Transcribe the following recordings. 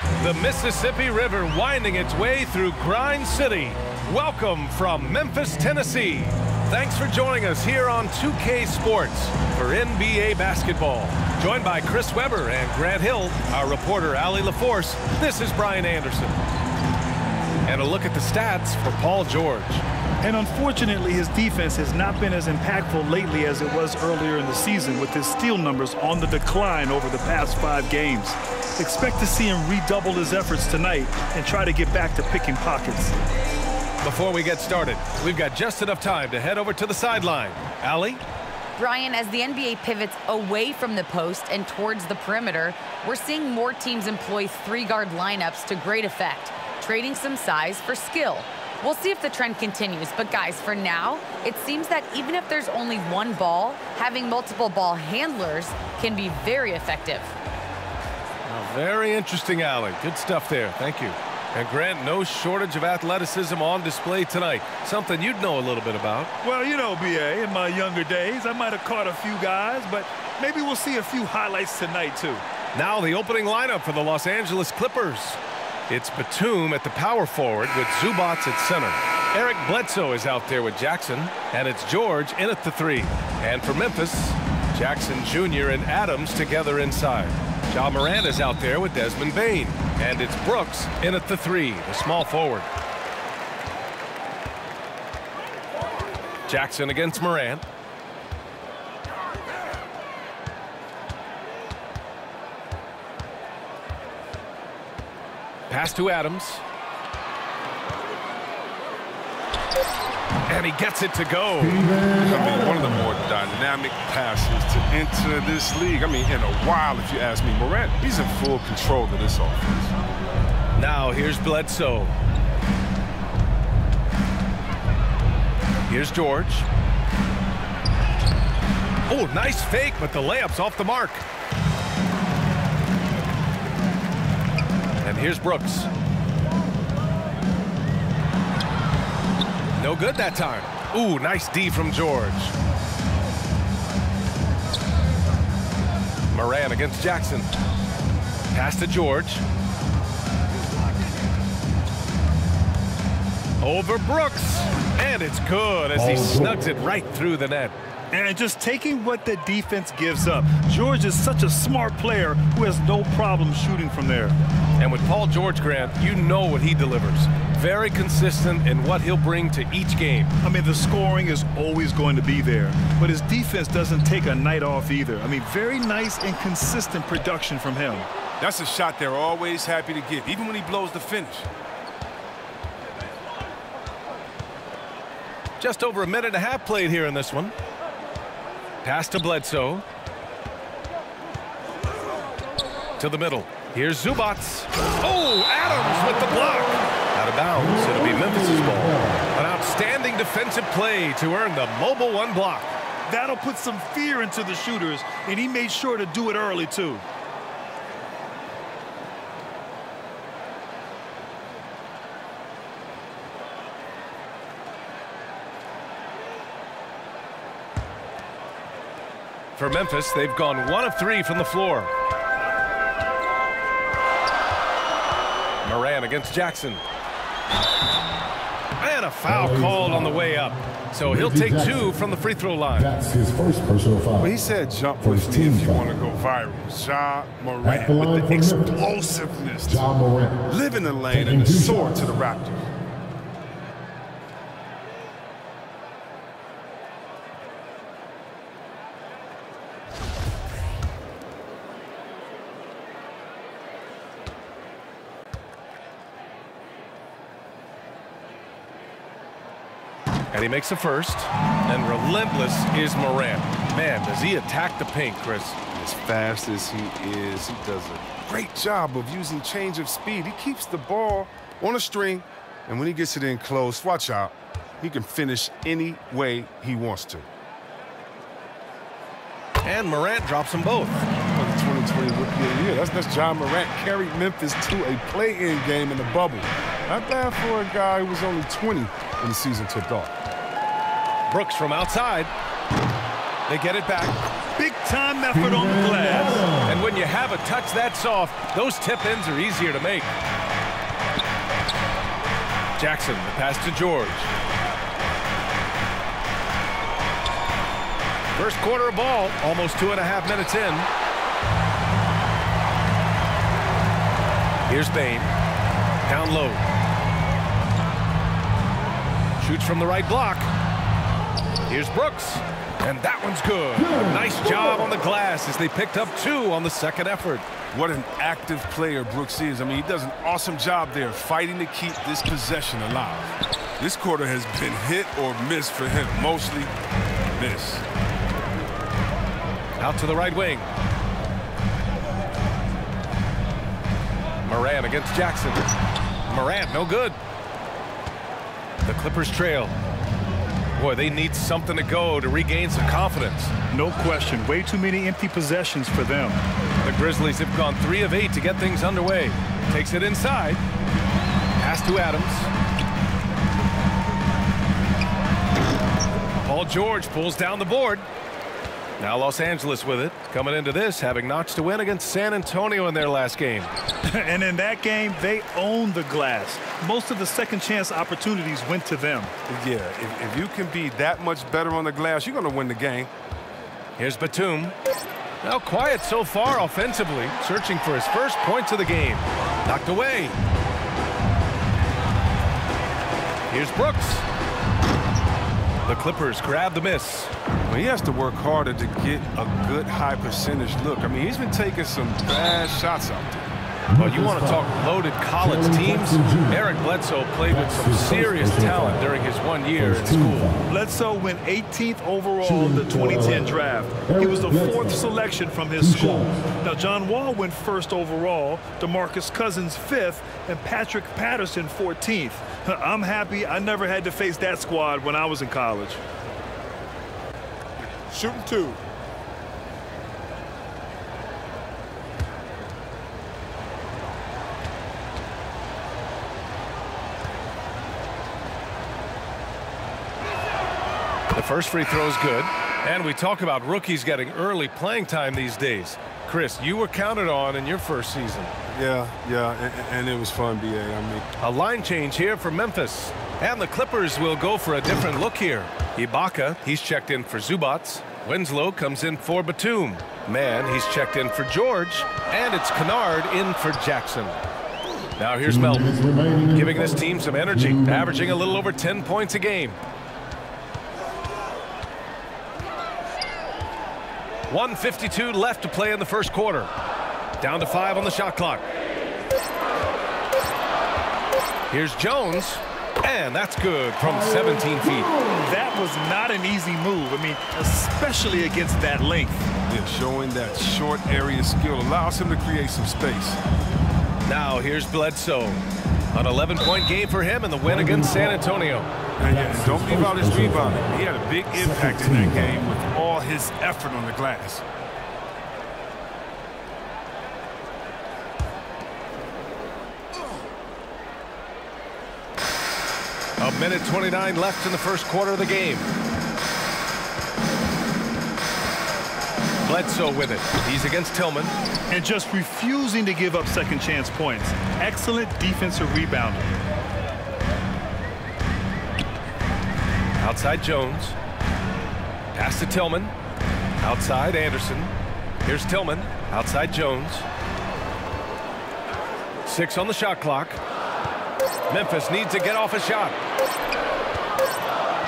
The Mississippi River winding its way through Grind City. Welcome from Memphis, Tennessee. Thanks for joining us here on 2K Sports for NBA basketball. Joined by Chris Webber and Grant Hill, our reporter Allie LaForce, this is Brian Anderson. And a look at the stats for Paul George. And unfortunately, his defense has not been as impactful lately as it was earlier in the season, with his steal numbers on the decline over the past 5 games. Expect to see him redouble his efforts tonight and try to get back to picking pockets. Before we get started, we've got just enough time to head over to the sideline. Allie? Brian, as the NBA pivots away from the post and towards the perimeter, we're seeing more teams employ 3-guard lineups to great effect, trading some size for skill. We'll see if the trend continues, but guys, for now, it seems that even if there's only one ball, having multiple ball handlers can be very effective. Well, very interesting, Allie. Good stuff there. Thank you. And Grant, no shortage of athleticism on display tonight. Something you'd know a little bit about. Well, you know, B.A., in my younger days, I might have caught a few guys, but maybe we'll see a few highlights tonight, too. Now the opening lineup for the Los Angeles Clippers. It's Batum at the power forward with Zubac at center. Eric Bledsoe is out there with Jackson, and it's George in at the 3. And for Memphis, Jackson Jr. and Adams together inside. Ja Morant is out there with Desmond Bane, and it's Brooks in at the 3, the small forward. Jackson against Morant. Pass to Adams. And he gets it to go. I mean, one of the more dynamic passes to enter this league. I mean, in a while, if you ask me. Morant, he's in full control of this offense. Now here's Bledsoe. Here's George. Oh, nice fake, but the layup's off the mark. And here's Brooks. No good that time. Ooh, nice D from George. Morant against Jackson. Pass to George. Over Brooks. And it's good as he snugs it right through the net. And just taking what the defense gives up. George is such a smart player who has no problem shooting from there. And with Paul George, Grant, you know what he delivers. Very consistent in what he'll bring to each game. I mean, the scoring is always going to be there, but his defense doesn't take a night off either. I mean, very nice and consistent production from him. That's a shot they're always happy to give, even when he blows the finish. Just over a minute and a half played here in this one. Pass to Bledsoe. To the middle. Here's Zubac. Oh, Adams with the block. Out of bounds. It'll be Memphis' ball. An outstanding defensive play to earn the mobile 1 block. That'll put some fear into the shooters, and he made sure to do it early, too. For Memphis, they've gone 1 of 3 from the floor. Morant against Jackson. And a foul called on the way up. So he'll take 2 from the free throw line. That's his first personal foul. Well, he said jump with me if you want to go viral. Ja Morant with the explosiveness. Ja Morant. Live in the lane and the sword to the Raptors. And he makes a first. And relentless is Morant. Man, does he attack the paint, Chris. As fast as he is, he does a great job of using change of speed. He keeps the ball on a string, and when he gets it in close, watch out, he can finish any way he wants to. And Morant drops them both. For the 2020 Rookie of the Year, that's Ja Morant carried Memphis to a play-in game in the bubble. Not bad for a guy who was only 20 when the season tipped off. Brooks from outside. They get it back. big-time effort on the glass. And when you have a touch that soft, those tip-ins are easier to make. Jackson, the pass to George. First quarter of ball, almost 2.5 minutes in. Here's Bain. Down low. Shoots from the right block. Here's Brooks. And that one's good. A nice job on the glass as they picked up 2 on the second effort. What an active player Brooks is. I mean, he does an awesome job there fighting to keep this possession alive. This quarter has been hit or miss for him. Mostly miss. Out to the right wing. Morant against Jackson. Morant, no good. The Clippers trail. Boy, they need something to go to regain some confidence. No question. Way too many empty possessions for them. The Grizzlies have gone 3 of 8 to get things underway. Takes it inside. Pass to Adams. Paul George pulls down the board. Now Los Angeles with it. Coming into this, having notched a win against San Antonio in their last game. And in that game, they owned the glass. Most of the second chance opportunities went to them. Yeah, if you can be that much better on the glass, you're going to win the game. Here's Batum. Now quiet so far offensively, searching for his first points of the game. Knocked away. Here's Brooks. The Clippers grab the miss. Well, he has to work harder to get a good high percentage look. I mean, he's been taking some bad shots out there. Well, you want to talk loaded college teams? Eric Bledsoe played with some serious talent during his 1 year in school. Bledsoe went 18th overall in the 2010 draft. He was the 4th selection from his school. Now, John Wall went 1st overall, DeMarcus Cousins 5th, and Patrick Patterson 14th. I'm happy I never had to face that squad when I was in college. Shooting 2. The first free throw is good. And we talk about rookies getting early playing time these days. Chris, you were counted on in your first season. Yeah, and it was fun, B.A. I mean, a line change here for Memphis. And the Clippers will go for a different look here. Ibaka, he's checked in for Zubats. Winslow comes in for Batum. Mann, he's checked in for George. And it's Kennard in for Jackson. Now here's Melton, giving this team some energy, averaging a little over 10 points a game. 1:52 left to play in the first quarter. Down to 5 on the shot clock. Here's Jones, and that's good from 17 feet. That was not an easy move. I mean, especially against that length. Yeah, showing that short area skill allows him to create some space. Now here's Bledsoe. An 11-point game for him in the win against San Antonio. And don't leave out his rebounding. He had a big impact in that game with all his effort on the glass. A minute 29 left in the first quarter of the game. Bledsoe with it. He's against Tillman. And just refusing to give up second chance points. Excellent defensive rebounding. Outside Jones. Pass to Tillman. Outside Anderson. Here's Tillman. Outside Jones. 6 on the shot clock. Memphis needs to get off a shot.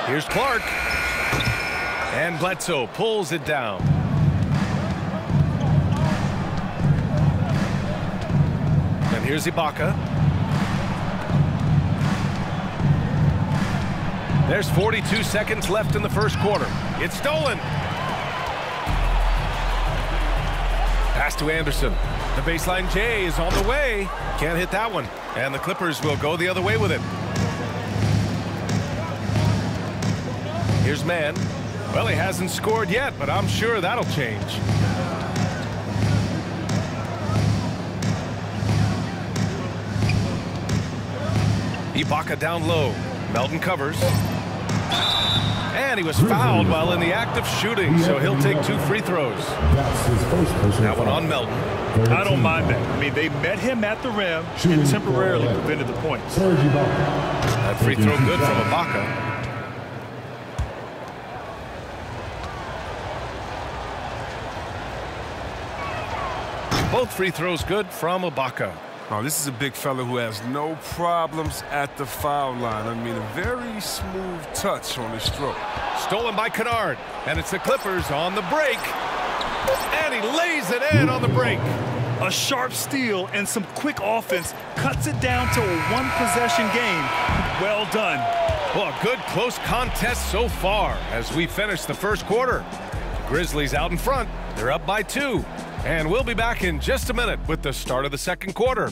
Here's Clark. And Bledsoe pulls it down. And here's Ibaka. There's 42 seconds left in the first quarter. It's stolen. Pass to Anderson. The baseline J is on the way. Can't hit that one. And the Clippers will go the other way with it. Here's Mann. Well, he hasn't scored yet, but I'm sure that'll change. Ibaka down low. Melton covers. And he was fouled while in the act of shooting, so he'll take 2 free throws. That's his first personal That one foul. on Melton. I don't mind that. I mean, they met him at the rim and temporarily prevented the points. Serge Ibaka. That free throw good from Ibaka. Both free throws good from Ibaka. Oh, this is a big fella who has no problems at the foul line. I mean, a very smooth touch on his stroke. Stolen by Kennard, and it's the Clippers on the break. And he lays it in on the break. A sharp steal and some quick offense cuts it down to a 1-possession game. Well done. Well, a good close contest so far as we finish the first quarter. Grizzlies out in front. They're up by 2. And we'll be back in just a minute with the start of the second quarter.